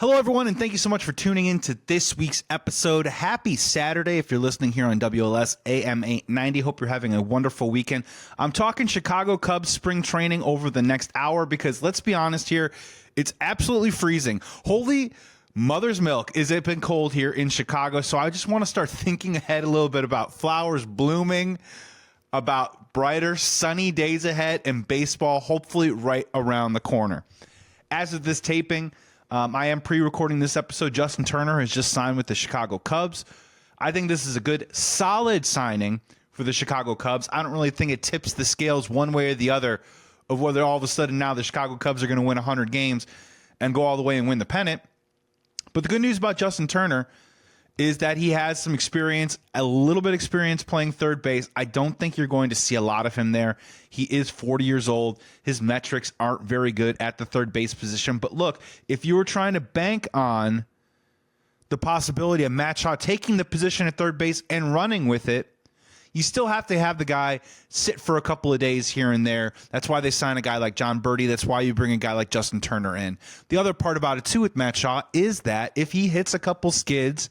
Hello, everyone, and thank you so much for tuning in to this week's episode. Happy Saturday if you're listening here on WLS AM 890. Hope you're having a wonderful weekend. I'm talking Chicago Cubs spring training over the next hour because let's be honest here, it's absolutely freezing. Holy mother's milk, is it been cold here in Chicago? So I just want to start thinking ahead a little bit about flowers blooming, about brighter, sunny days ahead, and baseball hopefully right around the corner. As of this taping, I am pre-recording this episode. Justin Turner has just signed with the Chicago Cubs. I think this is a good, solid signing for the Chicago Cubs. I don't really think it tips the scales one way or the other of whether all of a sudden now the Chicago Cubs are going to win 100 games and go all the way and win the pennant. But the good news about Justin Turner is that he has some experience, a little bit of experience playing third base. I don't think you're going to see a lot of him there. He is 40 years old. His metrics aren't very good at the third base position. But look, if you were trying to bank on the possibility of Matt Shaw taking the position at third base and running with it, you still have to have the guy sit for a couple of days here and there. That's why they sign a guy like John Birdie. That's why you bring a guy like Justin Turner in. The other part about it, too, with Matt Shaw is that if he hits a couple skids,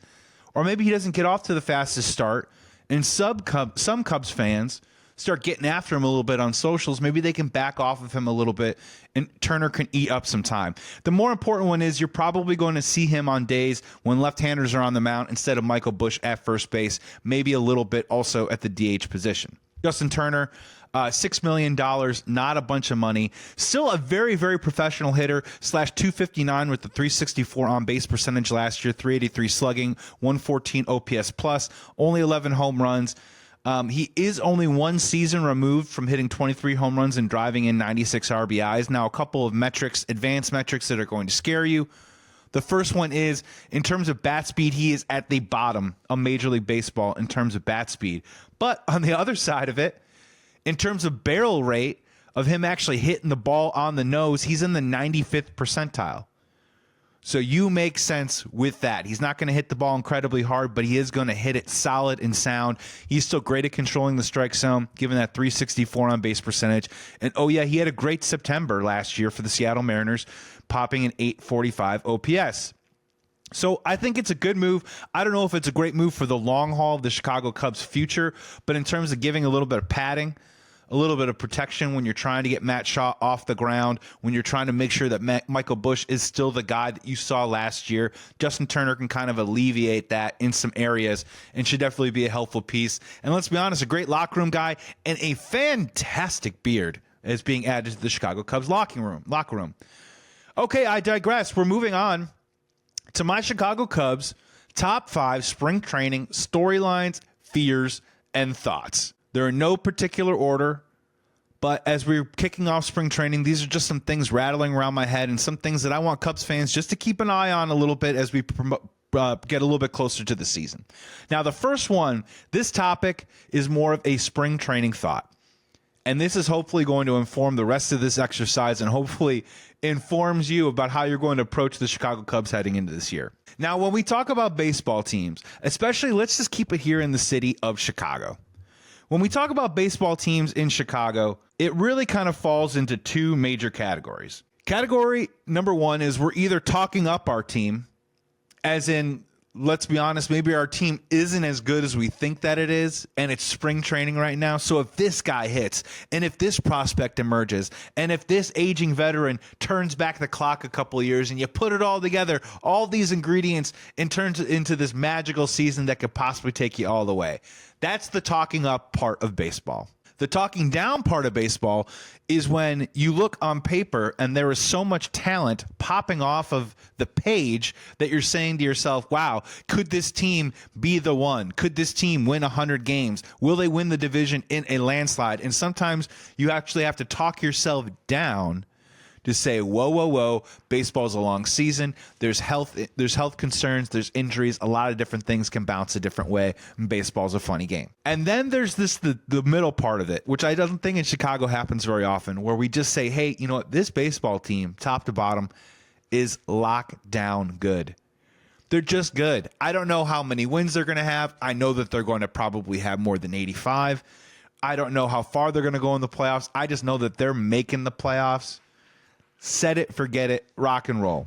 or maybe he doesn't get off to the fastest start, and some Cubs fans start getting after him a little bit on socials, maybe they can back off of him a little bit, and Turner can eat up some time. The more important one is you're probably going to see him on days when left-handers are on the mound instead of Michael Busch at first base, maybe a little bit also at the DH position. Justin Turner, $6 million, not a bunch of money. Still a very, very professional hitter, /259 with the 364 on-base percentage last year, 383 slugging, 114 OPS plus, only 11 home runs. He is only one season removed from hitting 23 home runs and driving in 96 RBIs. Now, a couple of metrics, advanced metrics that are going to scare you. The first one is, in terms of bat speed, he is at the bottom of Major League Baseball in terms of bat speed. But on the other side of it, in terms of barrel rate of him actually hitting the ball on the nose, he's in the 95th percentile. So you make sense with that. He's not going to hit the ball incredibly hard, but he is going to hit it solid and sound. He's still great at controlling the strike zone, given that 364 on base percentage. And oh yeah, he had a great September last year for the Seattle Mariners, popping an 845 OPS. So I think it's a good move. I don't know if it's a great move for the long haul of the Chicago Cubs' future, but in terms of giving a little bit of padding, a little bit of protection when you're trying to get Matt Shaw off the ground, when you're trying to make sure that Michael Busch is still the guy that you saw last year, Justin Turner can kind of alleviate that in some areas and should definitely be a helpful piece. And let's be honest, a great locker room guy and a fantastic beard is being added to the Chicago Cubs locker room. Okay, I digress. We're moving on to my Chicago Cubs top 5 spring training storylines, fears, and thoughts. They're in no particular order, but as we're kicking off spring training, these are just some things rattling around my head and some things that I want Cubs fans just to keep an eye on a little bit as we get a little bit closer to the season. Now, the first one, this topic is more of a spring training thought. And this is hopefully going to inform the rest of this exercise and hopefully informs you about how you're going to approach the Chicago Cubs heading into this year. Now, when we talk about baseball teams, especially let's just keep it here in the city of Chicago. When we talk about baseball teams in Chicago, it really kind of falls into two major categories. Category number one is we're either talking up our team, as in, let's be honest, maybe our team isn't as good as we think that it is, and it's spring training right now. So if this guy hits, and if this prospect emerges, and if this aging veteran turns back the clock a couple of years, and you put it all together, all these ingredients, and turns it into this magical season that could possibly take you all the way. That's the talking up part of baseball. The talking down part of baseball is when you look on paper and there is so much talent popping off of the page that you're saying to yourself, wow, could this team be the one? Could this team win 100 games? Will they win the division in a landslide? And sometimes you actually have to talk yourself down to say, whoa, baseball's a long season. There's health concerns, there's injuries, a lot of different things can bounce a different way, and baseball's a funny game. And then there's the middle part of it, which I don't think in Chicago happens very often, where we just say, hey, you know what, this baseball team, top to bottom, is lockdown good. They're just good. I don't know how many wins they're going to have. I know that they're going to probably have more than 85. I don't know how far they're going to go in the playoffs. I just know that they're making the playoffs. Set it, forget it, rock and roll.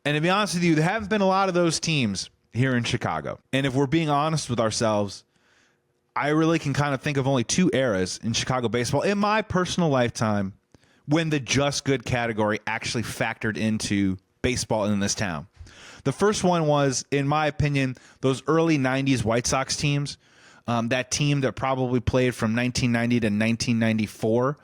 And to be honest with you, there haven't been a lot of those teams here in Chicago. And if we're being honest with ourselves, I really can kind of think of only two eras in Chicago baseball in my personal lifetime when the just good category actually factored into baseball in this town. The first one was, in my opinion, those early 90s White Sox teams. That team that probably played from 1990 to 1994.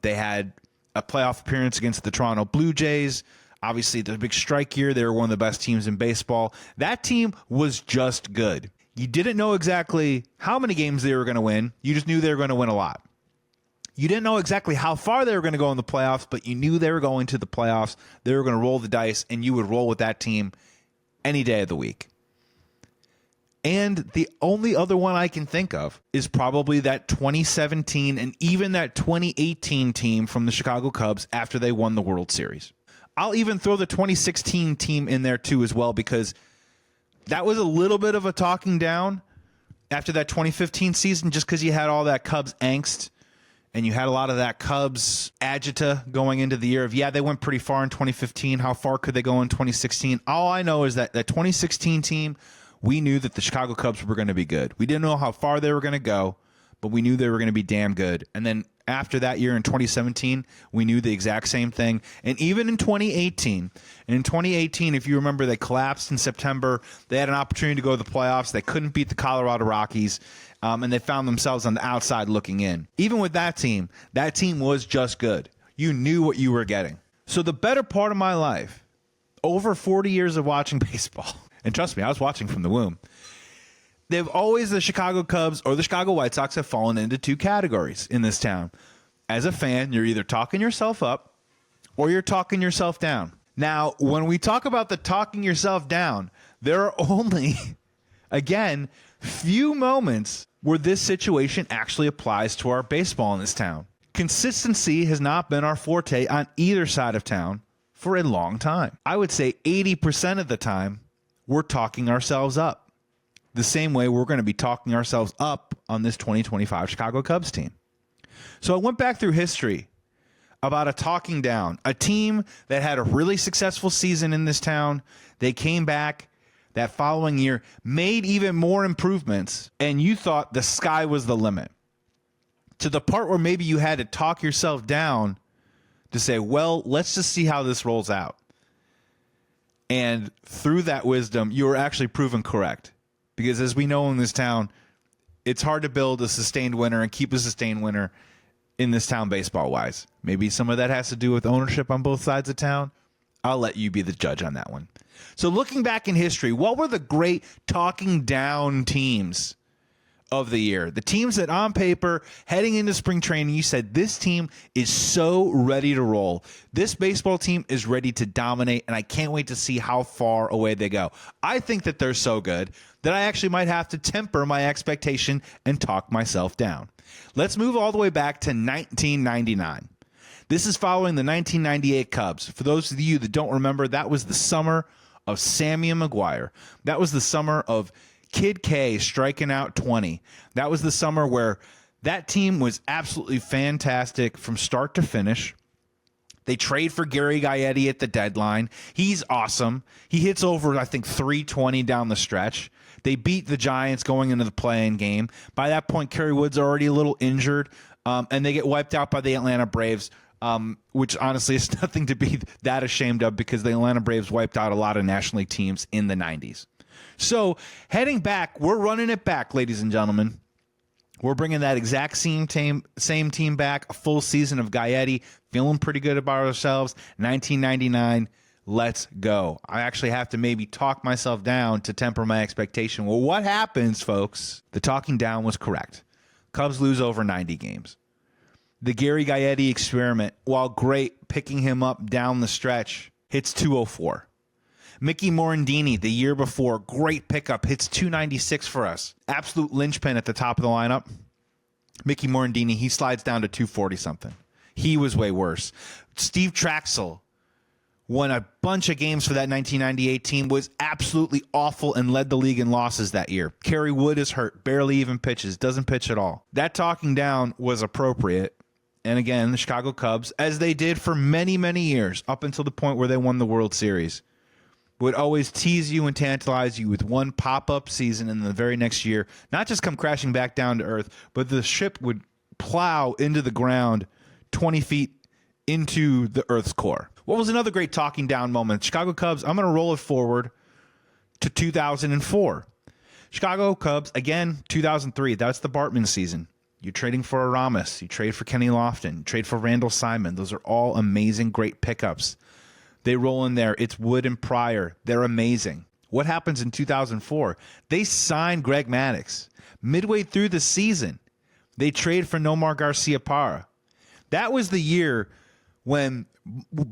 They had a playoff appearance against the Toronto Blue Jays. Obviously, the big strike year, they were one of the best teams in baseball. That team was just good. You didn't know exactly how many games they were going to win. You just knew they were going to win a lot. You didn't know exactly how far they were going to go in the playoffs, but you knew they were going to the playoffs. They were going to roll the dice, and you would roll with that team any day of the week. And the only other one I can think of is probably that 2017 and even that 2018 team from the Chicago Cubs after they won the World Series. I'll even throw the 2016 team in there too as well, because that was a little bit of a talking down after that 2015 season, just because you had all that Cubs angst and you had a lot of that Cubs agita going into the year of, yeah, they went pretty far in 2015. How far could they go in 2016? All I know is that 2016 team, we knew that the Chicago Cubs were going to be good. We didn't know how far they were going to go, but we knew they were going to be damn good. And then after that year in 2017, we knew the exact same thing. And even in 2018, if you remember, they collapsed in September. They had an opportunity to go to the playoffs. They couldn't beat the Colorado Rockies, and they found themselves on the outside looking in. Even with that team was just good. You knew what you were getting. So the better part of my life, over 40 years of watching baseball, and trust me, I was watching from the womb. The Chicago Cubs or the Chicago White Sox have fallen into two categories in this town. As a fan, you're either talking yourself up or you're talking yourself down. Now, when we talk about the talking yourself down, there are only, again, few moments where this situation actually applies to our baseball in this town. Consistency has not been our forte on either side of town for a long time. I would say 80% of the time, we're talking ourselves up. The same way we're going to be talking ourselves up on this 2025 Chicago Cubs team. So I went back through history about a talking down, a team that had a really successful season in this town. They came back that following year, made even more improvements, and you thought the sky was the limit. To the part where maybe you had to talk yourself down to say, well, let's just see how this rolls out. And through that wisdom, you were actually proven correct. Because as we know in this town, it's hard to build a sustained winner and keep a sustained winner in this town baseball-wise. Maybe some of that has to do with ownership on both sides of town. I'll let you be the judge on that one. So looking back in history, what were the great talking down teams of the year? The teams that on paper, heading into spring training, you said, this team is so ready to roll. This baseball team is ready to dominate, and I can't wait to see how far away they go. I think that they're so good that I actually might have to temper my expectation and talk myself down. Let's move all the way back to 1999. This is following the 1998 Cubs. For those of you that don't remember, that was the summer of Sammy and McGuire. That was the summer of Kid K striking out 20. That was the summer where that team was absolutely fantastic from start to finish. They trade for Gary Gaetti at the deadline. He's awesome. He hits over, I think, 320 down the stretch. They beat the Giants going into the play-in game. By that point, Kerry Wood's already a little injured, and they get wiped out by the Atlanta Braves, which honestly is nothing to be that ashamed of because the Atlanta Braves wiped out a lot of National League teams in the 90s. So heading back, we're running it back, ladies and gentlemen. We're bringing that exact same team back, a full season of Gaetti, feeling pretty good about ourselves. 1999, let's go. I actually have to maybe talk myself down to temper my expectation. Well, what happens, folks? The talking down was correct. Cubs lose over 90 games. The Gary Gaetti experiment, while great, picking him up down the stretch, hits 204. Mickey Morandini, the year before, great pickup, hits 296 for us. Absolute linchpin at the top of the lineup. Mickey Morandini, he slides down to 240-something. He was way worse. Steve Traxel won a bunch of games for that 1998 team, was absolutely awful and led the league in losses that year. Kerry Wood is hurt, barely even pitches, doesn't pitch at all. That talking down was appropriate. And again, the Chicago Cubs, as they did for many, many years, up until the point where they won the World Series, would always tease you and tantalize you with one pop-up season in the very next year, not just come crashing back down to earth, but the ship would plow into the ground 20 feet into the Earth's core. What was another great talking down moment? Chicago Cubs, I'm going to roll it forward to 2004. Chicago Cubs, again, 2003. That's the Bartman season. You're trading for Aramis. You trade for Kenny Lofton. You trade for Randall Simon. Those are all amazing, great pickups. They roll in there. It's Wood and Pryor. They're amazing. What happens in 2004? They sign Greg Maddux. Midway through the season, they trade for Nomar Garciaparra. That was the year when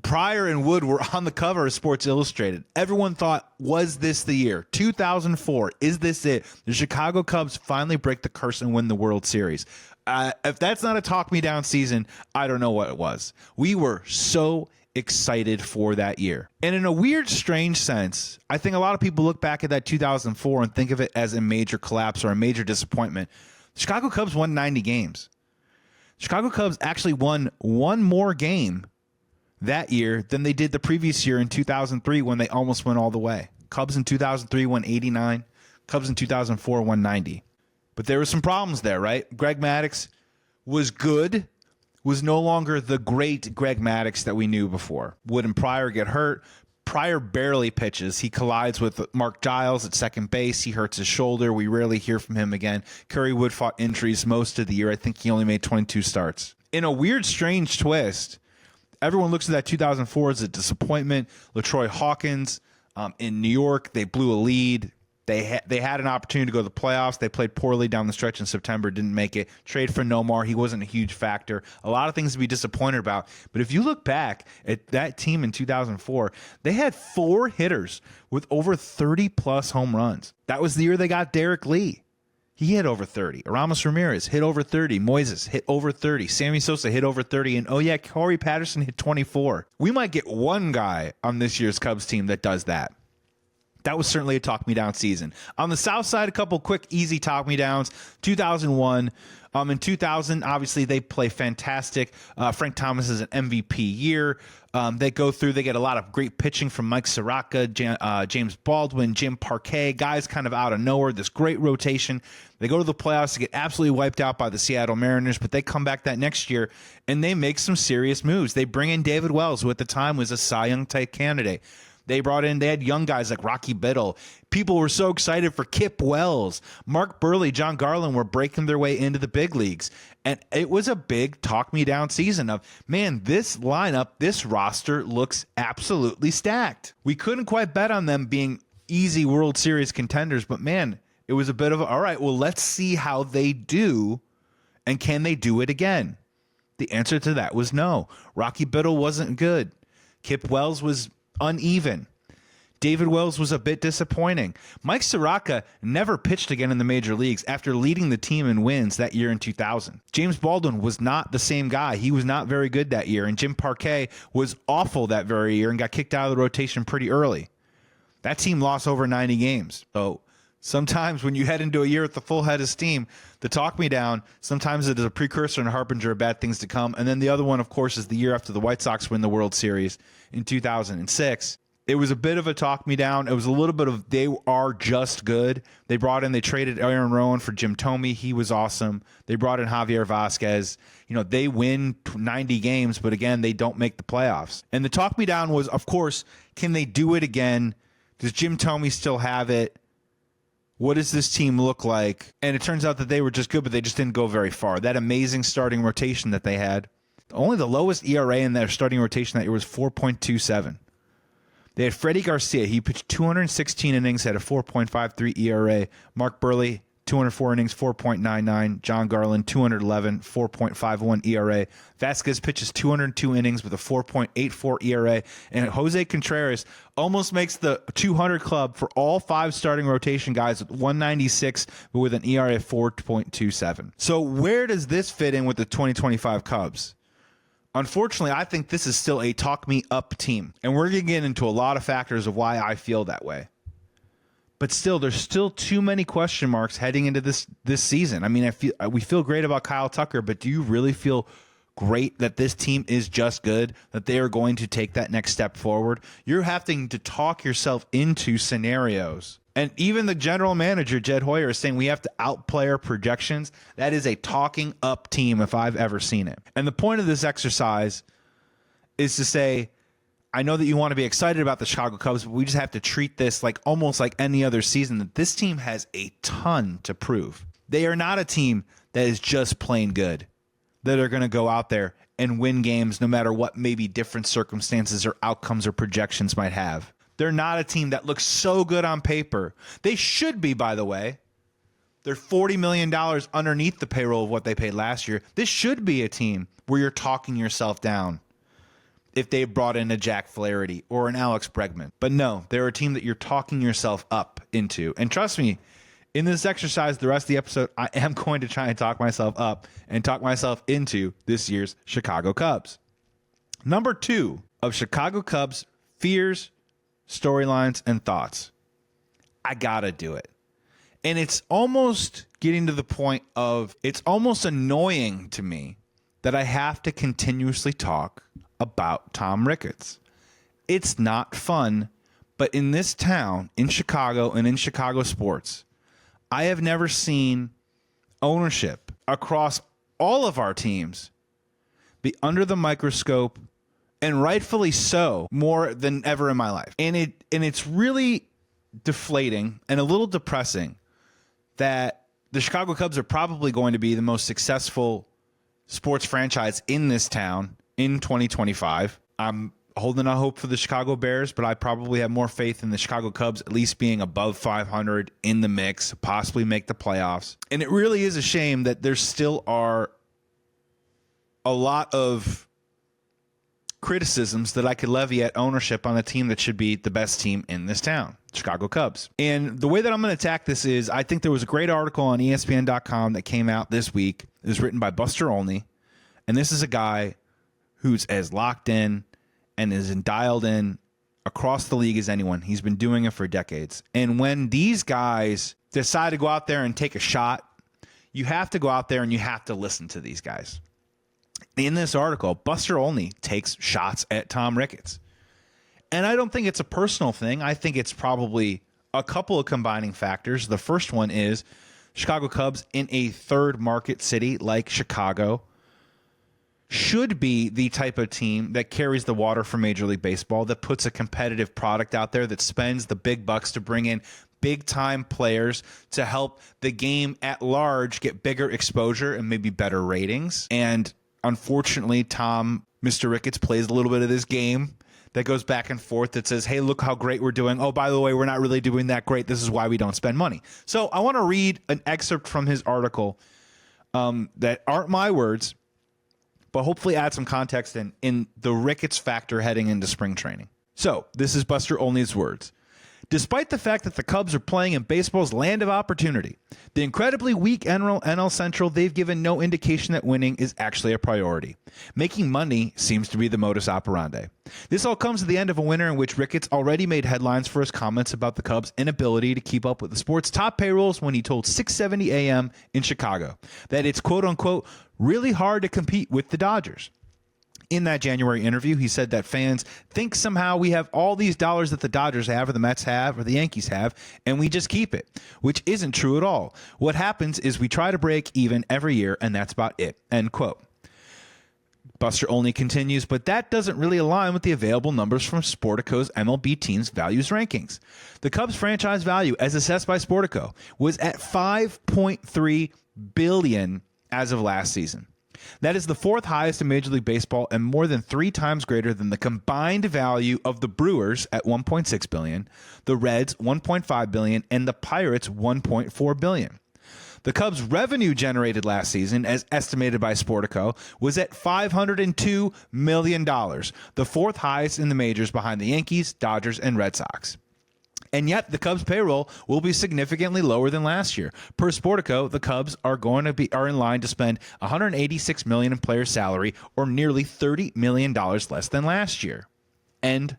Pryor and Wood were on the cover of Sports Illustrated. Everyone thought, was this the year? 2004, is this it? The Chicago Cubs finally break the curse and win the World Series. If that's not a talk me down season, I don't know what it was. We were so excited for that year. And in a weird, strange sense, I think a lot of people look back at that 2004 and think of it as a major collapse or a major disappointment. The Chicago Cubs won 90 games. Chicago Cubs actually won one more game that year than they did the previous year in 2003 when they almost went all the way. Cubs in 2003 won 89. Cubs in 2004 won 90. But there were some problems there, right? Greg Maddux was good, was no longer the great Greg Maddux that we knew before. Wood and Pryor get hurt. Pryor barely pitches. He collides with Mark Giles at second base. He hurts his shoulder. We rarely hear from him again. Kerry Wood fought injuries most of the year. I think he only made 22 starts. In a weird, strange twist, everyone looks at that 2004 as a disappointment. LaTroy Hawkins in New York, they blew a lead. They had an opportunity to go to the playoffs. They played poorly down the stretch in September, didn't make it. Trade for Nomar. He wasn't a huge factor. A lot of things to be disappointed about. But if you look back at that team in 2004, they had 4 hitters with over 30-plus home runs. That was the year they got Derek Lee. He hit over 30. Aramis Ramirez hit over 30. Moises hit over 30. Sammy Sosa hit over 30. And, oh, yeah, Corey Patterson hit 24. We might get one guy on this year's Cubs team that does that. That was certainly a talk me down season. On the south side, a couple quick, easy talk me downs. 2001. In 2000, obviously, they play fantastic. Frank Thomas is an MVP year. They go through, they get a lot of great pitching from Mike Soroka, James Baldwin, Jim Parquet, guys kind of out of nowhere, this great rotation. They go to the playoffs to get absolutely wiped out by the Seattle Mariners, but they come back that next year, and they make some serious moves. They bring in David Wells, who at the time was a Cy Young-type candidate. They had young guys like Rocky Biddle. People were so excited for Kip Wells. Mark Burley, John Garland were breaking their way into the big leagues. And it was a big talk me down season of, man, this lineup, this roster looks absolutely stacked. We couldn't quite bet on them being easy World Series contenders, but man, it was a bit of all right, well, let's see how they do, and can they do it again? The answer to that was no. Rocky Biddle wasn't good. Kip Wells was uneven. David Wells was a bit disappointing. Mike Soroka never pitched again in the major leagues after leading the team in wins that year in 2000. James Baldwin was not the same guy. He was not very good that year, and Jim Parquet was awful that very year and got kicked out of the rotation pretty early. That team lost over 90 games. So sometimes when you head into a year with the full head of steam, the talk me down, sometimes it is a precursor and a harbinger of bad things to come. And then the other one, of course, is the year after the White Sox win the World Series in 2006. It was a bit of a talk me down. It was a little bit of they are just good. They traded Aaron Rowan for Jim Thome. He was awesome. They brought in Javier Vasquez. They win 90 games, but again, they don't make the playoffs. And the talk me down was, of course, can they do it again? Does Jim Thome still have it? What does this team look like? And it turns out that they were just good, but they just didn't go very far. That amazing starting rotation that they had. Only the lowest ERA in their starting rotation that year was 4.27. They had Freddie Garcia. He pitched 216 innings, had a 4.53 ERA. Mark Burley, 204 innings, 4.99. John Garland, 211, 4.51 ERA. Vasquez pitches 202 innings with a 4.84 ERA. And Jose Contreras almost makes the 200 club for all 5 starting rotation guys with 196, but with an ERA of 4.27. So where does this fit in with the 2025 Cubs? Unfortunately, I think this is still a talk me up team. And we're going to get into a lot of factors of why I feel that way. But still, there's still too many question marks heading into this season. I mean, we feel great about Kyle Tucker, but do you really feel great, that this team is just good, that they are going to take that next step forward. You're having to talk yourself into scenarios. And even the general manager, Jed Hoyer, is saying we have to outplay our projections. That is a talking up team if I've ever seen it. And the point of this exercise is to say, I know that you want to be excited about the Chicago Cubs, but we just have to treat this like almost like any other season, that this team has a ton to prove. They are not a team that is just plain good, that are going to go out there and win games no matter what maybe different circumstances or outcomes or projections might have. They're not a team that looks so good on paper. They should be, by the way. They're $40 million underneath the payroll of what they paid last year. This should be a team where you're talking yourself down if they brought in a Jack Flaherty or an Alex Bregman. But no, they're a team that you're talking yourself up into. And trust me, in this exercise, the rest of the episode, I am going to try and talk myself up and talk myself into this year's Chicago Cubs. Number 2 of Chicago Cubs fears, storylines, and thoughts. I gotta do it. And it's almost getting to the point of, it's almost annoying to me that I have to continuously talk about Tom Ricketts. It's not fun, but in this town, in Chicago, and in Chicago sports, I have never seen ownership across all of our teams be under the microscope, and rightfully so, more than ever in my life. And it's really deflating and a little depressing that the Chicago Cubs are probably going to be the most successful sports franchise in this town in 2025. I'm holding out hope for the Chicago Bears, but I probably have more faith in the Chicago Cubs at least being above 500 in the mix, possibly make the playoffs. And it really is a shame that there still are a lot of criticisms that I could levy at ownership on a team that should be the best team in this town, Chicago Cubs. And the way that I'm going to attack this is, I think there was a great article on ESPN.com that came out this week. It was written by Buster Olney. And this is a guy who's as locked in and is dialed in across the league as anyone. He's been doing it for decades. And when these guys decide to go out there and take a shot, you have to go out there and you have to listen to these guys. In this article, Buster Olney takes shots at Tom Ricketts. And I don't think it's a personal thing. I think it's probably a couple of combining factors. The first one is Chicago Cubs in a third market city like Chicago should be the type of team that carries the water for Major League Baseball, that puts a competitive product out there, that spends the big bucks to bring in big-time players to help the game at large get bigger exposure and maybe better ratings. And unfortunately, Mr. Ricketts plays a little bit of this game that goes back and forth that says, hey, look how great we're doing. Oh, by the way, we're not really doing that great. This is why we don't spend money. So I want to read an excerpt from his article that aren't my words, but hopefully add some context in the Ricketts factor heading into spring training. So this is Buster Olney's words. Despite the fact that the Cubs are playing in baseball's land of opportunity, the incredibly weak NL Central, they've given no indication that winning is actually a priority. Making money seems to be the modus operandi. This all comes at the end of a winter in which Ricketts already made headlines for his comments about the Cubs' inability to keep up with the sport's top payrolls when he told 670 AM in Chicago that it's quote-unquote really hard to compete with the Dodgers. In that January interview, he said that fans think somehow we have all these dollars that the Dodgers have or the Mets have or the Yankees have, and we just keep it, which isn't true at all. What happens is we try to break even every year, and that's about it, end quote. Buster Olney continues, but that doesn't really align with the available numbers from Sportico's MLB Teams Values Rankings. The Cubs franchise value, as assessed by Sportico, was at $5.3 billion as of last season. That is the fourth highest in Major League Baseball and more than 3 times greater than the combined value of the Brewers at $1.6 billion, the Reds $1.5 billion, and the Pirates $1.4 billion. The Cubs' revenue generated last season, as estimated by Sportico, was at $502 million, the fourth highest in the majors behind the Yankees, Dodgers, and Red Sox. And yet, the Cubs' payroll will be significantly lower than last year. Per Sportico, the Cubs are in line to spend $186 million in player salary, or nearly $30 million less than last year. End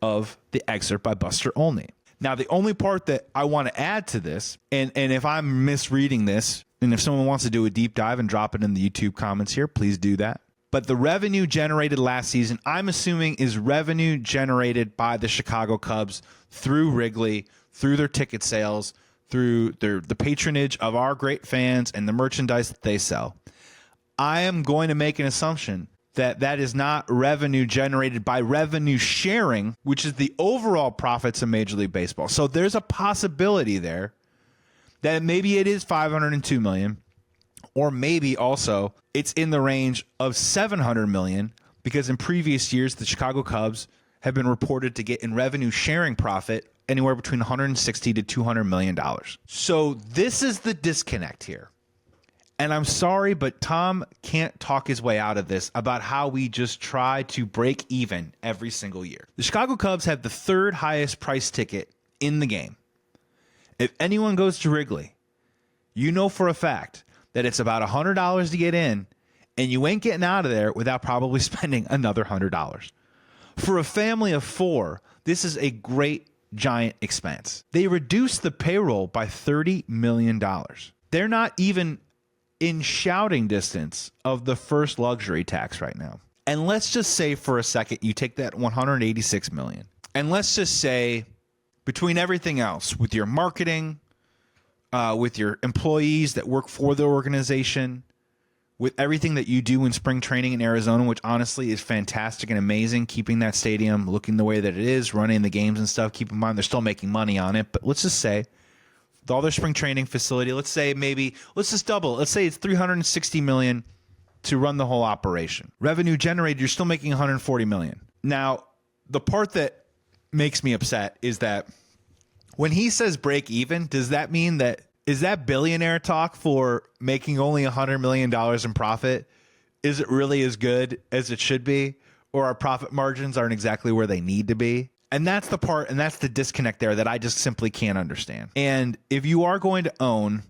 of the excerpt by Buster Olney. Now, the only part that I want to add to this, and if I'm misreading this, and if someone wants to do a deep dive and drop it in the YouTube comments here, please do that. But the revenue generated last season, I'm assuming, is revenue generated by the Chicago Cubs through Wrigley, through their ticket sales, through the patronage of our great fans and the merchandise that they sell. I am going to make an assumption that that is not revenue generated by revenue sharing, which is the overall profits of Major League Baseball. So there's a possibility there that maybe it is $502 million, or maybe also it's in the range of $700 million, because in previous years the Chicago Cubs have been reported to get in revenue sharing profit anywhere between $160 to $200 million. So this is the disconnect here. And I'm sorry, but Tom can't talk his way out of this about how we just try to break even every single year. The Chicago Cubs have the third highest price ticket in the game. If anyone goes to Wrigley, you know for a fact that it's about $100 to get in, and you ain't getting out of there without probably spending another $100. For a family of four, this is a great giant expense. They reduced the payroll by $30 million. They're not even in shouting distance of the first luxury tax right now. And let's just say for a second you take that $186 million, and let's just say between everything else, with your marketing, with your employees that work for the organization, with everything that you do in spring training in Arizona, which honestly is fantastic and amazing, keeping that stadium looking the way that it is, running the games and stuff. Keep in mind they're still making money on it, but let's just say with all their spring training facility, let's just double. Let's say it's $360 million to run the whole operation. Revenue generated, you're still making $140 million. Now, the part that makes me upset is that when he says break even, does that mean that is that billionaire talk for making only $100 million in profit? Is it really as good as it should be? Or our profit margins aren't exactly where they need to be? And that's the part, and that's the disconnect there that I just simply can't understand. And if you are going to own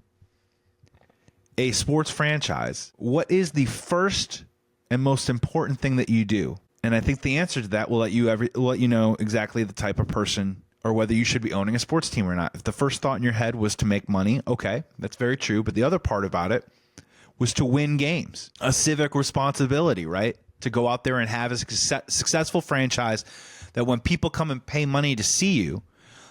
a sports franchise, what is the first and most important thing that you do? And I think the answer to that will let you know exactly the type of person or whether you should be owning a sports team or not. If the first thought in your head was to make money, okay, that's very true. But the other part about it was to win games, a civic responsibility, right? To go out there and have a successful franchise that when people come and pay money to see you,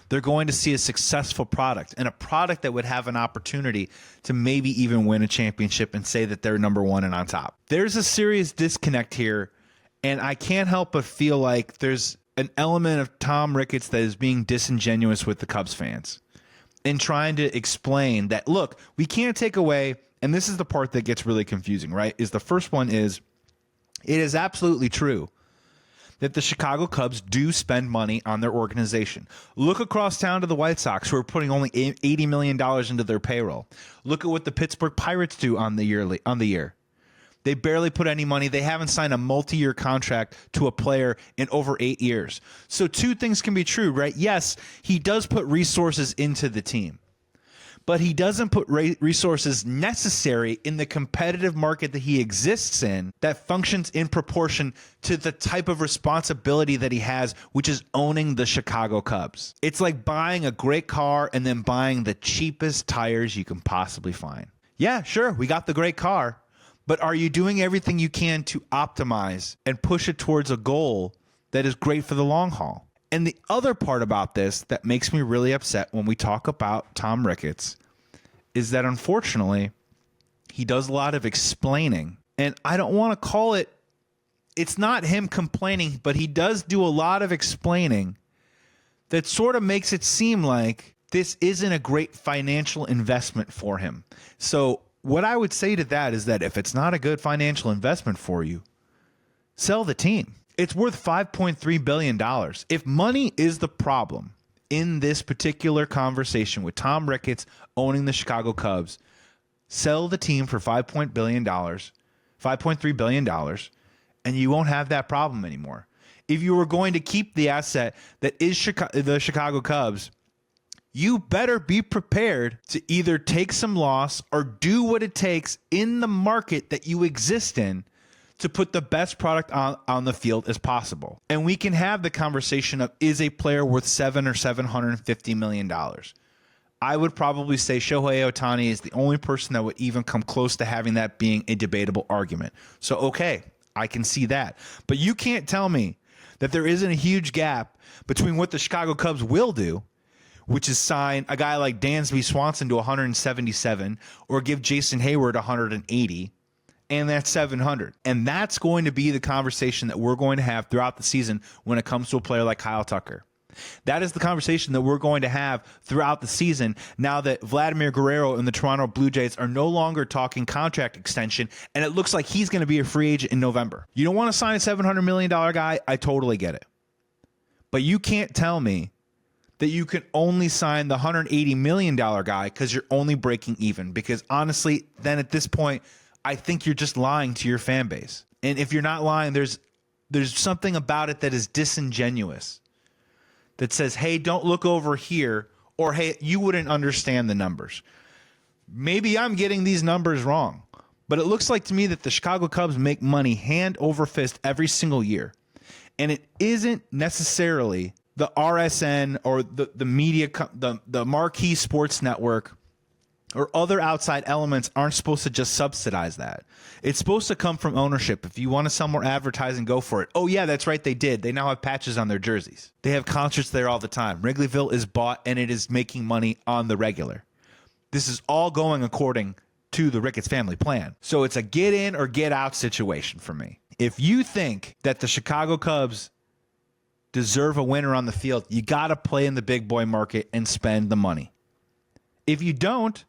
they're going to see a successful product, and a product that would have an opportunity to maybe even win a championship and say that they're number one and on top. There's a serious disconnect here, and I can't help but feel like there's an element of Tom Ricketts that is being disingenuous with the Cubs fans and trying to explain that, look, we can't take away, and this is the part that gets really confusing, right? Is the first one is, it is absolutely true that the Chicago Cubs do spend money on their organization. Look across town to the White Sox, who are putting only $80 million into their payroll. Look at what the Pittsburgh Pirates do on the year. They barely put any money. They haven't signed a multi-year contract to a player in over 8 years. So two things can be true, right? Yes, he does put resources into the team, but he doesn't put resources necessary in the competitive market that he exists in that functions in proportion to the type of responsibility that he has, which is owning the Chicago Cubs. It's like buying a great car and then buying the cheapest tires you can possibly find. Yeah, sure, we got the great car, but are you doing everything you can to optimize and push it towards a goal that is great for the long haul? And the other part about this that makes me really upset when we talk about Tom Ricketts is that, unfortunately, he does a lot of explaining. And I don't want to call it, it's not him complaining, but he does do a lot of explaining that sort of makes it seem like this isn't a great financial investment for him. So what I would say to that is that if it's not a good financial investment for you, sell the team. It's worth $5.3 billion. If money is the problem in this particular conversation with Tom Ricketts owning the Chicago Cubs, sell the team for $5.3 billion, and you won't have that problem anymore. If you were going to keep the asset that is the Chicago Cubs, you better be prepared to either take some loss or do what it takes in the market that you exist in to put the best product on the field as possible. And we can have the conversation of, is a player worth $700 or $750 million? I would probably say Shohei Ohtani is the only person that would even come close to having that being a debatable argument. So, okay, I can see that. But you can't tell me that there isn't a huge gap between what the Chicago Cubs will do, which is sign a guy like Dansby Swanson to 177 or give Jason Hayward 180, and that's 700. And that's going to be the conversation that we're going to have throughout the season when it comes to a player like Kyle Tucker. That is the conversation that we're going to have throughout the season now that Vladimir Guerrero and the Toronto Blue Jays are no longer talking contract extension, and it looks like he's going to be a free agent in November. You don't want to sign a $700 million guy? I totally get it. But you can't tell me that you can only sign the $180 million guy because you're only breaking even. Because honestly, then at this point, I think you're just lying to your fan base. And if you're not lying, there's something about it that is disingenuous. That says, hey, don't look over here, or hey, you wouldn't understand the numbers. Maybe I'm getting these numbers wrong, but it looks like to me that the Chicago Cubs make money hand over fist every single year. And it isn't necessarily the RSN or the media, the marquee sports network or other outside elements aren't supposed to just subsidize that. It's supposed to come from ownership. If you want to sell more advertising, go for it. Oh, yeah, that's right. They did. They now have patches on their jerseys. They have concerts there all the time. Wrigleyville is bought, and it is making money on the regular. This is all going according to the Ricketts family plan. So it's a get in or get out situation for me. If you think that the Chicago Cubs deserve a winner on the field, you got to play in the big boy market and spend the money. If you don't,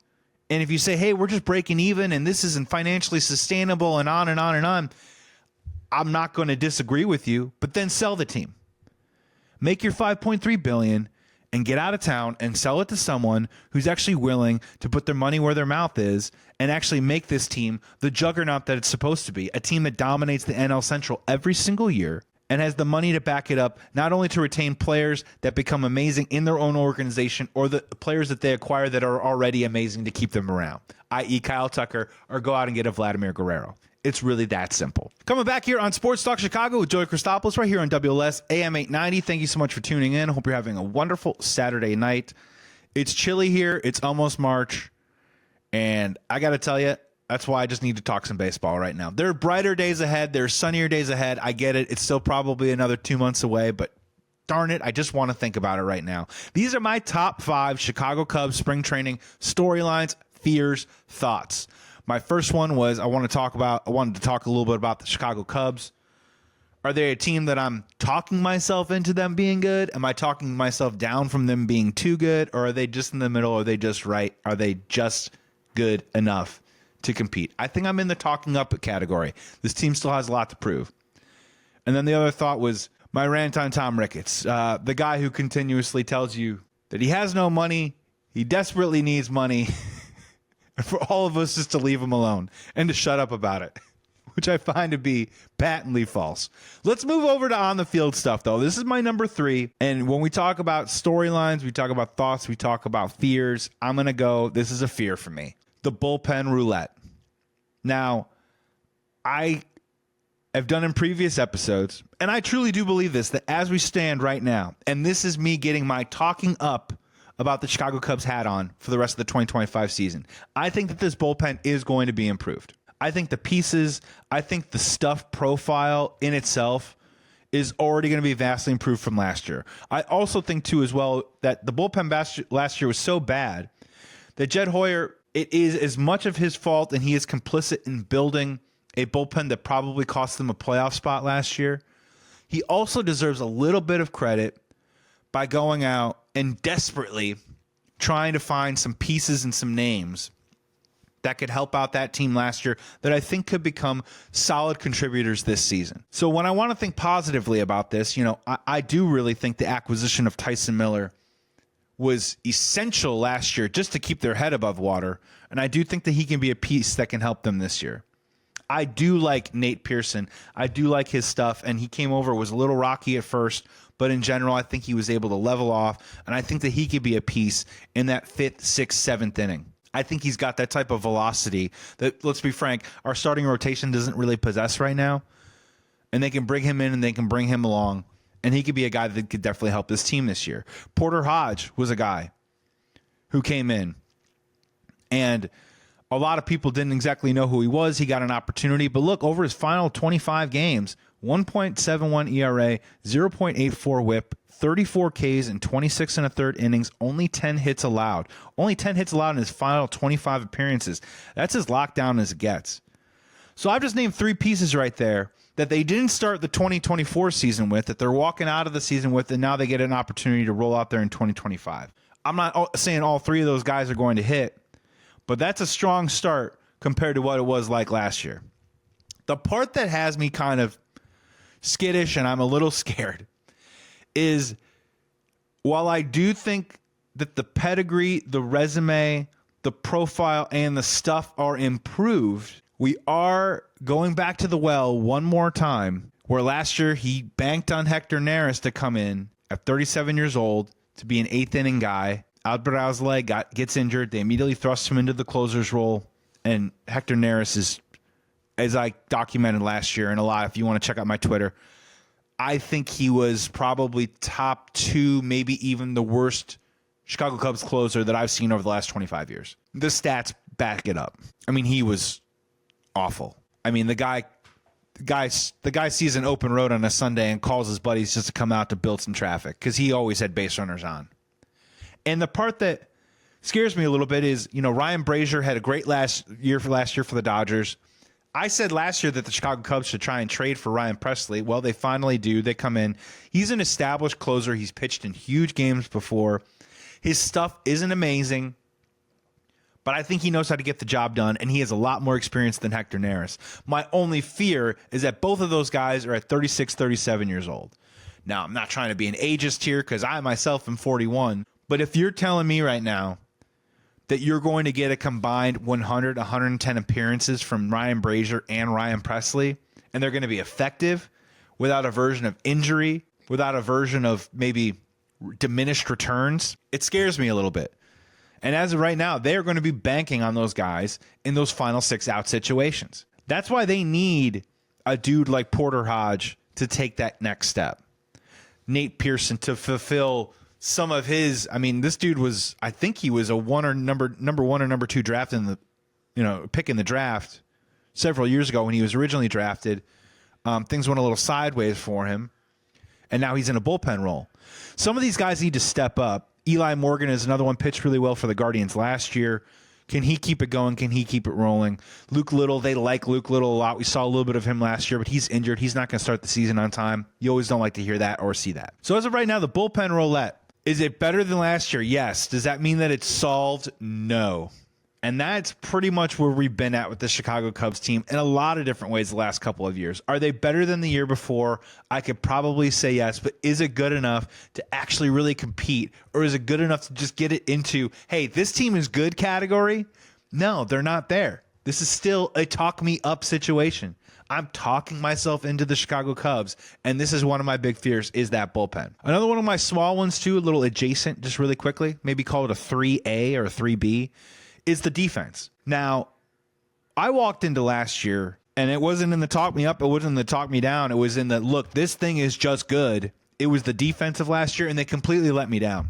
and if you say, hey, we're just breaking even and this isn't financially sustainable and on and on and on, I'm not going to disagree with you, but then sell the team. Make your $5.3 billion and get out of town and sell it to someone who's actually willing to put their money where their mouth is and actually make this team the juggernaut that it's supposed to be, a team that dominates the NL Central every single year and has the money to back it up, not only to retain players that become amazing in their own organization or the players that they acquire that are already amazing to keep them around, i.e. Kyle Tucker, or go out and get a Vladimir Guerrero. It's really that simple. Coming back here on Sports Talk Chicago with Joey Christopoulos right here on WLS AM 890. Thank you so much for tuning in. Hope you're having a wonderful Saturday night. It's chilly here. It's almost March. And I got to tell you, that's why I just need to talk some baseball right now. There are brighter days ahead. There are sunnier days ahead. I get it. It's still probably another 2 months away, but darn it, I just want to think about it right now. These are my top 5 Chicago Cubs spring training storylines, fears, thoughts. My first one was I wanted to talk a little bit about the Chicago Cubs. Are they a team that I'm talking myself into them being good? Am I talking myself down from them being too good? Or are they just in the middle? Are they just right? Are they just good enough to compete? I think I'm in the talking up category. This team still has a lot to prove. And then the other thought was my rant on Tom Ricketts, the guy who continuously tells you that he has no money, he desperately needs money, and for all of us just to leave him alone and to shut up about it, which I find to be patently false. Let's move over to on the field stuff, though. This is my number 3. And when we talk about storylines, we talk about thoughts, we talk about fears, I'm going to go, this is a fear for me. The bullpen roulette. Now, I have done in previous episodes, and I truly do believe this, that as we stand right now, and this is me getting my talking up about the Chicago Cubs hat on for the rest of the 2025 season, I think that this bullpen is going to be improved. I think the pieces, I think the stuff profile in itself is already going to be vastly improved from last year. I also think, too, as well, that the bullpen last year was so bad that Jed Hoyer, it is as much of his fault, and he is complicit in building a bullpen that probably cost them a playoff spot last year. He also deserves a little bit of credit by going out and desperately trying to find some pieces and some names that could help out that team last year that I think could become solid contributors this season. So when I want to think positively about this, I do really think the acquisition of Tyson Miller was essential last year just to keep their head above water. And I do think that he can be a piece that can help them this year. I do like Nate Pearson. I do like his stuff. And he came over, was a little rocky at first, but in general, I think he was able to level off. And I think that he could be a piece in that 5th, 6th, 7th inning. I think he's got that type of velocity that, let's be frank, our starting rotation doesn't really possess right now. And they can bring him in and they can bring him along. And he could be a guy that could definitely help this team this year. Porter Hodge was a guy who came in. And A lot of people didn't exactly know who he was. He got an opportunity. But look, over his final 25 games, 1.71 ERA, 0.84 whip, 34 Ks in 26 and a third innings, only 10 hits allowed. Only 10 hits allowed in his final 25 appearances. That's as locked down as it gets. So I've just named 3 pieces right there that they didn't start the 2024 season with, that they're walking out of the season with, and now they get an opportunity to roll out there in 2025. I'm not saying all 3 of those guys are going to hit, but that's a strong start compared to what it was like last year. The part that has me kind of skittish and I'm a little scared is, while I do think that the pedigree, the resume, the profile, and the stuff are improved, we are going back to the well one more time, where last year he banked on Hector Neris to come in at 37 years old to be an 8th inning guy. Alvarez's leg gets injured. They immediately thrust him into the closer's role. And Hector Neris is, as I documented last year, and a lot, if you want to check out my Twitter, I think he was probably top 2, maybe even the worst Chicago Cubs closer that I've seen over the last 25 years. The stats back it up. I mean, he was awful. I mean, the guy sees an open road on a Sunday and calls his buddies just to come out to build some traffic, because he always had base runners on. And the part that scares me a little bit is, Ryan Brazier had a great last year for the Dodgers. I said last year that the Chicago Cubs should try and trade for Ryan Presley. Well, they finally do. They come in. He's an established closer. He's pitched in huge games before. His stuff isn't amazing, but I think he knows how to get the job done, and he has a lot more experience than Hector Neris. My only fear is that both of those guys are at 36, 37 years old. Now, I'm not trying to be an ageist here, because I myself am 41, but if you're telling me right now that you're going to get a combined 100, 110 appearances from Ryan Brazier and Ryan Presley, and they're going to be effective without a version of injury, without a version of maybe diminished returns, it scares me a little bit. And as of right now, they are going to be banking on those guys in those final 6-out situations. That's why they need a dude like Porter Hodge to take that next step. Nate Pearson to fulfill some of his. I mean, this dude was, I think he was a number 1 or number 2 draft in the, pick in the draft several years ago when he was originally drafted. Things went a little sideways for him, and now he's in a bullpen role. Some of these guys need to step up. Eli Morgan is another one, pitched really well for the Guardians last year. Can he keep it going? Can he keep it rolling? Luke Little, they like Luke Little a lot. We saw a little bit of him last year, but he's injured. He's not going to start the season on time. You always don't like to hear that or see that. So as of right now, the bullpen roulette. Is it better than last year? Yes. Does that mean that it's solved? No. And that's pretty much where we've been at with the Chicago Cubs team in a lot of different ways the last couple of years. Are they better than the year before? I could probably say yes, but is it good enough to actually really compete? Or is it good enough to just get it into, hey, this team is good category? No, they're not there. This is still a talk me up situation. I'm talking myself into the Chicago Cubs, and this is one of my big fears, is that bullpen. Another one of my small ones, too, a little adjacent, just really quickly, maybe call it a 3A or a 3B, is the defense. Now, I walked into last year, and it wasn't in the talk me up, it wasn't in the talk me down, it was in the, look, this thing is just good. It was the defense of last year, and they completely let me down.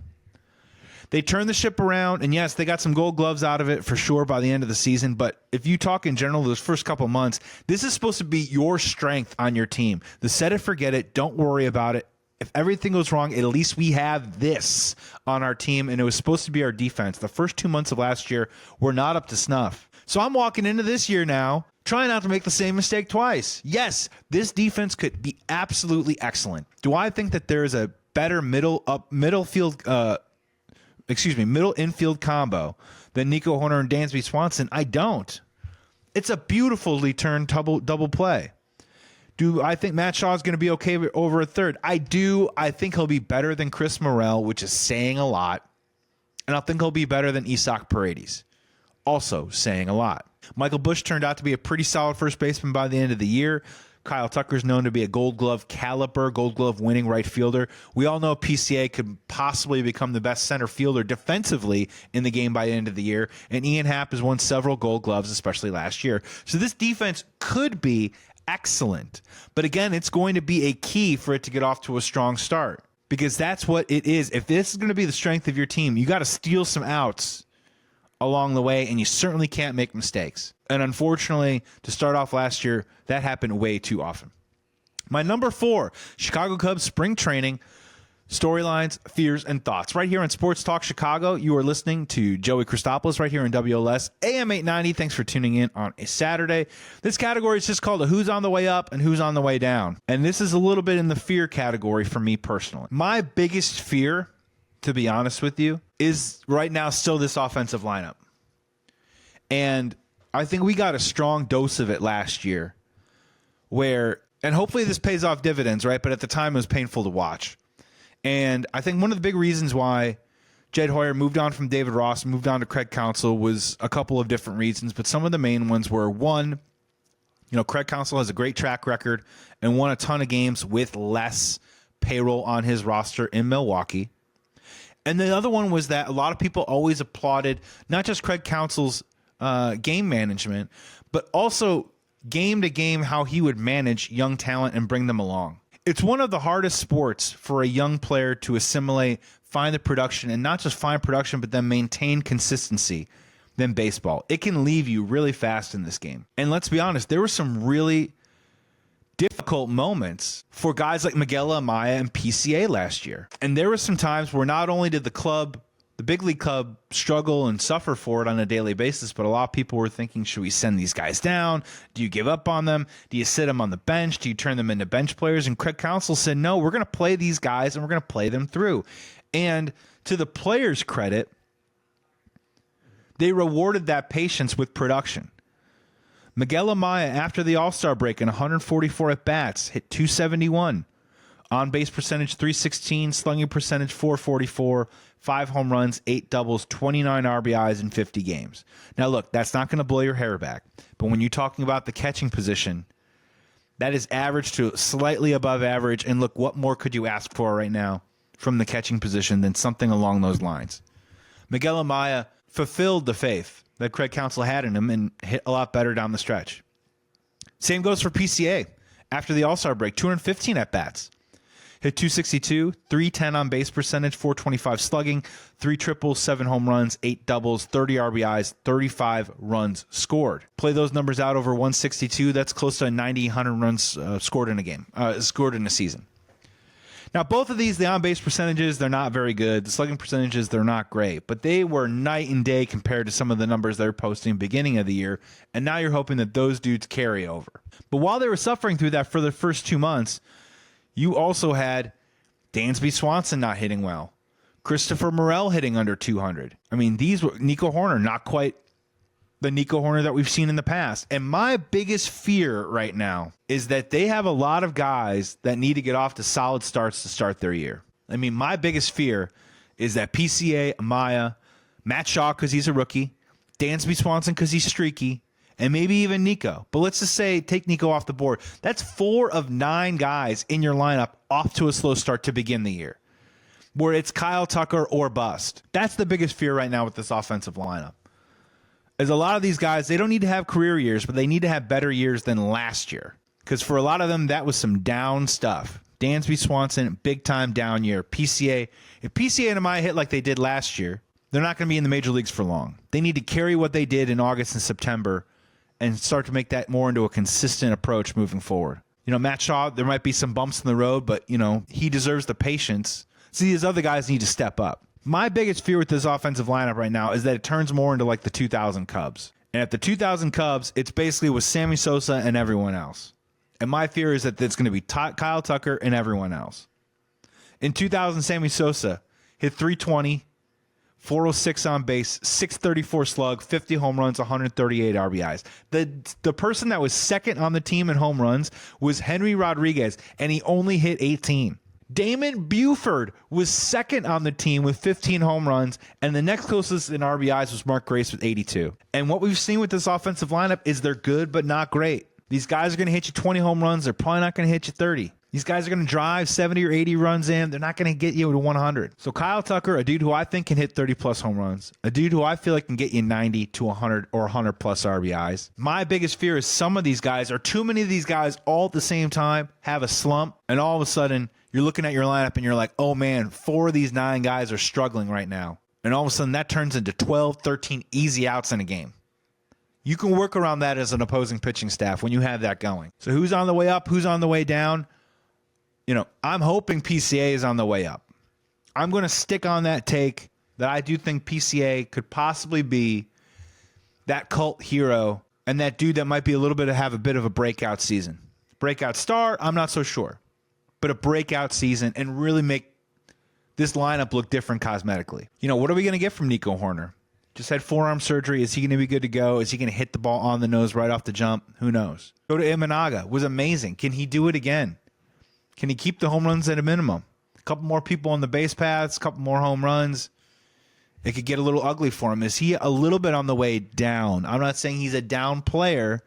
They turned the ship around, and yes, they got some gold gloves out of it for sure by the end of the season, but if you talk in general those first couple months, this is supposed to be your strength on your team. The set it, forget it, don't worry about it. If everything goes wrong, at least we have this on our team, and it was supposed to be our defense. The first 2 months of last year were not up to snuff. So I'm walking into this year now, trying not to make the same mistake twice. Yes, this defense could be absolutely excellent. Do I think that there is a better middle infield combo than Nico Horner and Dansby Swanson? I don't. It's a beautifully turned double play. Do I think Matt Shaw is going to be okay over a third? I do. I think he'll be better than Chris Morel, which is saying a lot. And I think he'll be better than Isaac Paredes, also saying a lot. Michael Busch turned out to be a pretty solid first baseman by the end of the year. Kyle Tucker's known to be a Gold Glove caliber, Gold Glove winning right fielder. We all know PCA could possibly become the best center fielder defensively in the game by the end of the year. And Ian Happ has won several Gold Gloves, especially last year. So this defense could be excellent. But again, it's going to be a key for it to get off to a strong start, because that's what it is. If this is going to be the strength of your team, you got to steal some outs along the way, and you certainly can't make mistakes. And unfortunately, to start off last year, that happened way too often. My number 4, Chicago Cubs spring training, storylines, fears, and thoughts. Right here on Sports Talk Chicago, you are listening to Joey Christopoulos right here in WLS AM 890. Thanks for tuning in on a Saturday. This category is just called a who's on the way up and who's on the way down. And this is a little bit in the fear category for me personally. My biggest fear, to be honest with you, is right now still this offensive lineup. And I think we got a strong dose of it last year where, and hopefully this pays off dividends, right? But at the time it was painful to watch. And I think one of the big reasons why Jed Hoyer moved on from David Ross, moved on to Craig Counsell was a couple of different reasons. But some of the main ones were, one, Craig Counsell has a great track record and won a ton of games with less payroll on his roster in Milwaukee. And the other one was that a lot of people always applauded not just Craig Counsell's game management, but also game to game how he would manage young talent and bring them along. It's one of the hardest sports for a young player to assimilate, find the production, and not just find production, but then maintain consistency than baseball. It can leave you really fast in this game. And let's be honest, there were some really difficult moments for guys like Miguel Amaya and PCA last year. And there were some times where not only did the big league club, struggle and suffer for it on a daily basis, but a lot of people were thinking, should we send these guys down? Do you give up on them? Do you sit them on the bench? Do you turn them into bench players? And Craig Counsell said, no, we're going to play these guys and we're going to play them through. And to the players' credit, they rewarded that patience with production. Miguel Amaya, after the All-Star break in 144 at-bats, hit .271. On-base percentage, .316. Slugging percentage, .444. 5 home runs, 8 doubles, 29 RBIs in 50 games. Now, look, that's not going to blow your hair back. But when you're talking about the catching position, that is average to slightly above average. And look, what more could you ask for right now from the catching position than something along those lines? Miguel Amaya fulfilled the faith that Craig Counsell had in him and hit a lot better down the stretch. Same goes for PCA. After the All-Star break, 215 at-bats. Hit .262, .310 on base percentage, .425 slugging, 3 triples, 7 home runs, 8 doubles, 30 RBIs, 35 runs scored. Play those numbers out over 162. That's close to 90, 100 runs scored in a game, scored in a season. Now, both of these, the on-base percentages, they're not very good. The slugging percentages, they're not great. But they were night and day compared to some of the numbers they were posting beginning of the year. And now you're hoping that those dudes carry over. But while they were suffering through that for the first 2 months, you also had Dansby Swanson not hitting well. Christopher Morel hitting under 200. I mean, these were Nico Horner, not quite the Nico Horner that we've seen in the past. And my biggest fear right now is that they have a lot of guys that need to get off to solid starts to start their year. I mean, my biggest fear is that PCA, Amaya, Matt Shaw because he's a rookie, Dansby Swanson because he's streaky, and maybe even Nico. But let's just say take Nico off the board. That's 4 of 9 guys in your lineup off to a slow start to begin the year, where it's Kyle Tucker or bust. That's the biggest fear right now with this offensive lineup. Is a lot of these guys, they don't need to have career years, but they need to have better years than last year. Because for a lot of them, that was some down stuff. Dansby Swanson, big-time down year. PCA, if PCA and Amaya hit like they did last year, they're not going to be in the major leagues for long. They need to carry what they did in August and September and start to make that more into a consistent approach moving forward. Matt Shaw, there might be some bumps in the road, but, he deserves the patience. See, these other guys need to step up. My biggest fear with this offensive lineup right now is that it turns more into like the 2000 Cubs. And at the 2000 Cubs, it's basically with Sammy Sosa and everyone else. And my fear is that it's going to be Kyle Tucker and everyone else. In 2000, Sammy Sosa hit .320, 406 on base, 634 slug, 50 home runs, 138 RBIs. The person that was second on the team in home runs was Henry Rodriguez, and he only hit 18. Damon Buford was second on the team with 15 home runs, and the next closest in RBIs was Mark Grace with 82. And what we've seen with this offensive lineup is they're good but not great. These guys are going to hit you 20 home runs. They're probably not going to hit you 30. These guys are going to drive 70 or 80 runs in. They're not going to get you to 100. So Kyle Tucker, a dude who I think can hit 30-plus home runs, a dude who I feel like can get you 90 to 100 or 100-plus RBIs. My biggest fear is some of these guys, or too many of these guys all at the same time, have a slump, and all of a sudden you're looking at your lineup and you're like, oh man, 4 of these 9 guys are struggling right now. And all of a sudden that turns into 12, 13 easy outs in a game. You can work around that as an opposing pitching staff when you have that going. So who's on the way up? Who's on the way down? I'm hoping PCA is on the way up. I'm going to stick on that take that I do think PCA could possibly be that cult hero and that dude that might be have a bit of a breakout season. Breakout star, I'm not so sure. But a breakout season and really make this lineup look different cosmetically. What are we going to get from Nico Horner? Just had forearm surgery. Is he going to be good to go? Is he going to hit the ball on the nose right off the jump? Who knows? Go to Imanaga. Was amazing. Can he do it again? Can he keep the home runs at a minimum? A couple more people on the base paths, a couple more home runs. It could get a little ugly for him. Is he a little bit on the way down? I'm not saying he's a down player.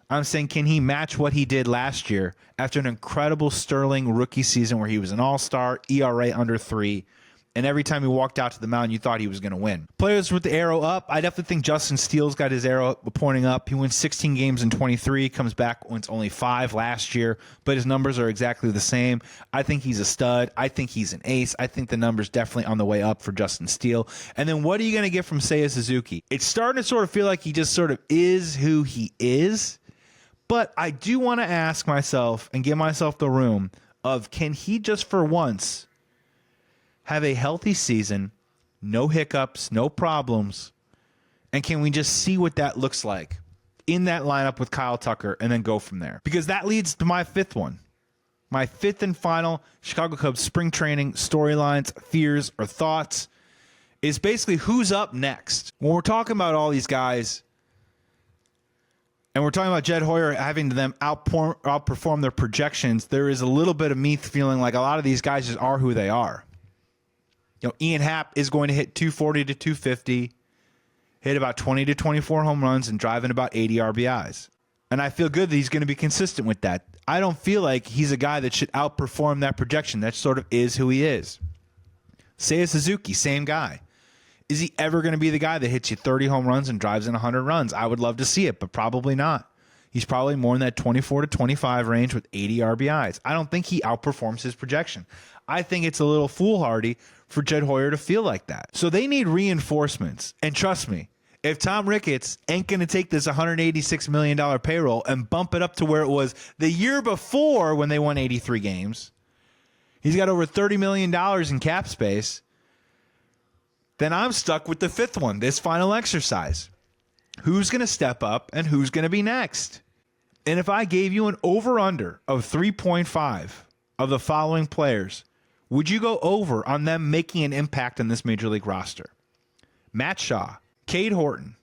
I'm saying, can he match what he did last year after an incredible Sterling rookie season where he was an all-star, ERA under 3, and every time he walked out to the mound, you thought he was going to win. Players with the arrow up, I definitely think Justin Steele's got his arrow pointing up. He wins 16 games in 23, comes back, wins only 5 last year, but his numbers are exactly the same. I think he's a stud. I think he's an ace. I think the number's definitely on the way up for Justin Steele. And then what are you going to get from Seiya Suzuki? It's starting to sort of feel like he just sort of is who he is, but I do want to ask myself and give myself the room of, can he just for once have a healthy season, no hiccups, no problems, and can we just see what that looks like in that lineup with Kyle Tucker and then go from there? Because that leads to my fifth one. My fifth and final Chicago Cubs spring training storylines, fears, or thoughts is basically who's up next. When we're talking about all these guys, and we're talking about Jed Hoyer having them outperform their projections, there is a little bit of me feeling like a lot of these guys just are who they are. Ian Happ is going to hit 240 to 250, hit about 20 to 24 home runs, and drive in about 80 RBIs. And I feel good that he's going to be consistent with that. I don't feel like he's a guy that should outperform that projection. That sort of is who he is. Seiya Suzuki, same guy. Is he ever going to be the guy that hits you 30 home runs and drives in 100 runs? I would love to see it, but probably not. He's probably more in that 24 to 25 range with 80 RBIs. I don't think he outperforms his projection. I think it's a little foolhardy for Jed Hoyer to feel like that. So they need reinforcements. And trust me, if Tom Ricketts ain't going to take this $186 million payroll and bump it up to where it was the year before when they won 83 games, he's got over $30 million in cap space, then I'm stuck with the fifth one, this final exercise. Who's going to step up and who's going to be next? And if I gave you an over-under of 3.5 of the following players, would you go over on them making an impact on this Major League roster? Matt Shaw, Cade Horton,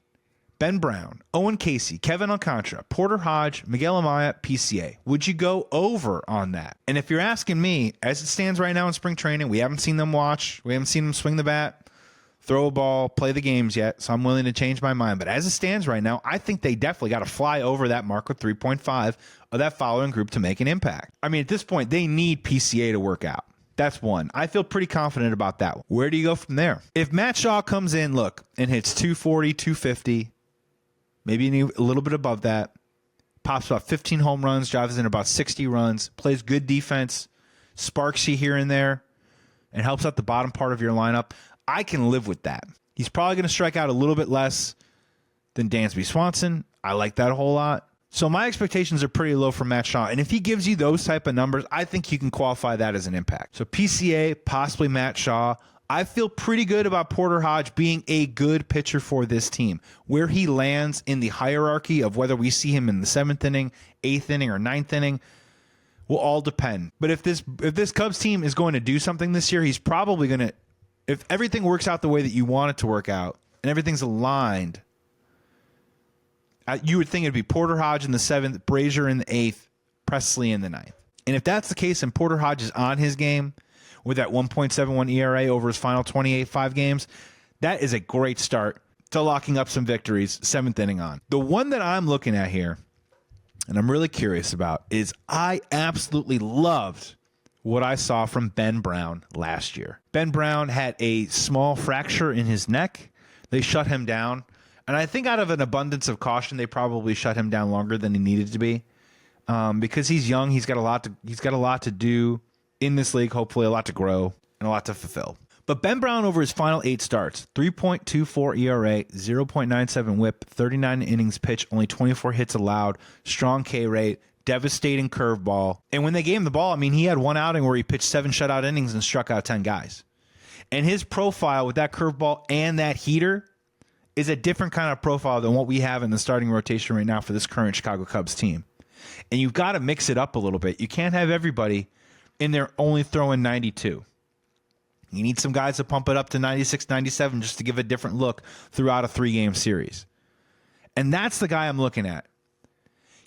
Ben Brown, Owen Casey, Kevin Alcantara, Porter Hodge, Miguel Amaya, PCA. Would you go over on that? And if you're asking me, as it stands right now in spring training, we haven't seen them watch. We haven't seen them swing the bat, throw a ball, play the games yet, so I'm willing to change my mind. But as it stands right now, I think they definitely got to fly over that mark with 3.5 of that following group to make an impact. I mean, at this point, they need PCA to work out. That's one. I feel pretty confident about that one. Where do you go from there? If Matt Shaw comes in, and hits 240, 250, maybe a little bit above that, pops about 15 home runs, drives in about 60 runs, plays good defense, sparks you here and there, and helps out the bottom part of your lineup, I can live with that. He's probably going to strike out a little bit less than Dansby Swanson. I like that a whole lot. So my expectations are pretty low for Matt Shaw. And if he gives you those type of numbers, I think you can qualify that as an impact. So PCA, possibly Matt Shaw. I feel pretty good about Porter Hodge being a good pitcher for this team. Where he lands in the hierarchy of whether we see him in the 7th inning, 8th inning, or 9th inning will all depend. But if this Cubs team is going to do something this year, he's probably going to, if everything works out the way that you want it to work out and everything's aligned, you would think it'd be Porter Hodge in the 7th, Brazier in the 8th, Presley in the 9th. And if that's the case and Porter Hodge is on his game with that 1.71 ERA over his final 28 games, that is a great start to locking up some victories 7th inning on. The one that I'm looking at here, and I'm really curious about, is I absolutely loved what I saw from Ben Brown last year. Ben Brown had a small fracture in his neck. They shut him down. And I think out of an abundance of caution, they probably shut him down longer than he needed to be, because he's young. He's got a lot to do in this league. Hopefully, a lot to grow and a lot to fulfill. But Ben Brown over his final 8 starts, 3.24 ERA, 0.97 whip, 39 innings pitched, only 24 hits allowed, strong K rate, devastating curveball. And when they gave him the ball, I mean, he had one outing where he pitched 7 shutout innings and struck out 10 guys. And his profile with that curveball and that heater is a different kind of profile than what we have in the starting rotation right now for this current Chicago Cubs team. And you've got to mix it up a little bit. You can't have everybody in there only throwing 92. You need some guys to pump it up to 96, 97 just to give a different look throughout a 3-game series. And that's the guy I'm looking at.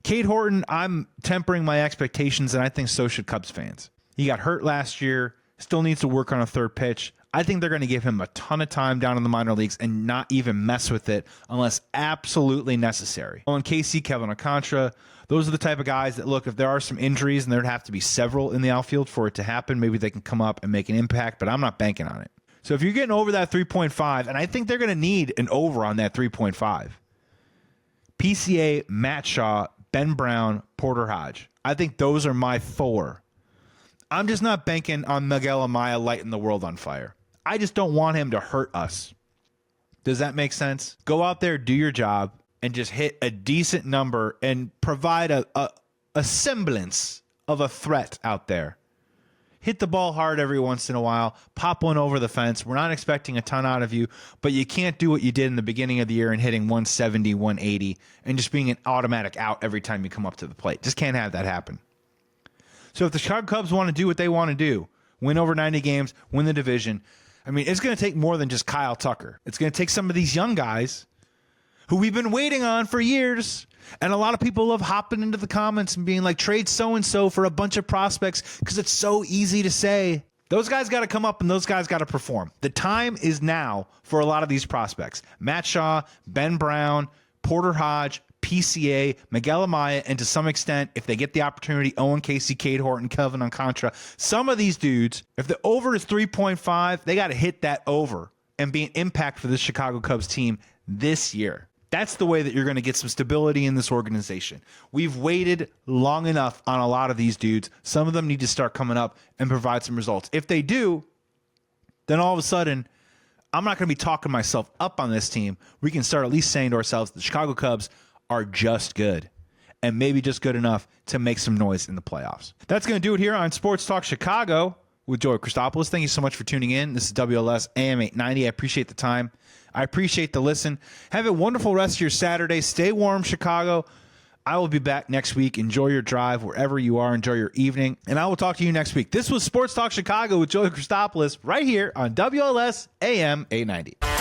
Cade Horton, I'm tempering my expectations, and I think so should Cubs fans. He got hurt last year, still needs to work on a third pitch. I think they're going to give him a ton of time down in the minor leagues and not even mess with it unless absolutely necessary. On KC, Kevin Alcantara, those are the type of guys that, look, if there are some injuries, and there'd have to be several in the outfield for it to happen, maybe they can come up and make an impact, but I'm not banking on it. So if you're getting over that 3.5, and I think they're going to need an over on that 3.5, PCA, Matt Shaw, Ben Brown, Porter Hodge. I think those are my 4. I'm just not banking on Miguel Amaya lighting the world on fire. I just don't want him to hurt us. Does that make sense? Go out there, do your job, and just hit a decent number and provide a semblance of a threat out there. Hit the ball hard every once in a while. Pop one over the fence. We're not expecting a ton out of you, but you can't do what you did in the beginning of the year and hitting 170, 180, and just being an automatic out every time you come up to the plate. Just can't have that happen. So if the Chicago Cubs want to do what they want to do, win over 90 games, win the division, I mean, it's going to take more than just Kyle Tucker. It's going to take some of these young guys who we've been waiting on for years. And a lot of people love hopping into the comments and being like, trade so-and-so for a bunch of prospects because it's so easy to say. Those guys got to come up and those guys got to perform. The time is now for a lot of these prospects. Matt Shaw, Ben Brown, Porter Hodge, PCA, Miguel Amaya, and to some extent, if they get the opportunity, Owen Casey, Cade Horton, Kelvin Alcantara. Some of these dudes, if the over is 3.5, they got to hit that over and be an impact for this Chicago Cubs team this year. That's the way that you're going to get some stability in this organization. We've waited long enough on a lot of these dudes. Some of them need to start coming up and provide some results. If they do, then all of a sudden, I'm not going to be talking myself up on this team. We can start at least saying to ourselves, the Chicago Cubs are just good and maybe just good enough to make some noise in the playoffs. That's going to do it here on Sports Talk Chicago with Joey Christopoulos. Thank you so much for tuning in. This is WLS AM 890. I appreciate the time. I appreciate the listen. Have a wonderful rest of your Saturday. Stay warm, Chicago. I will be back next week. Enjoy your drive wherever you are. Enjoy your evening. And I will talk to you next week. This was Sports Talk Chicago with Joey Christopoulos right here on WLS AM 890.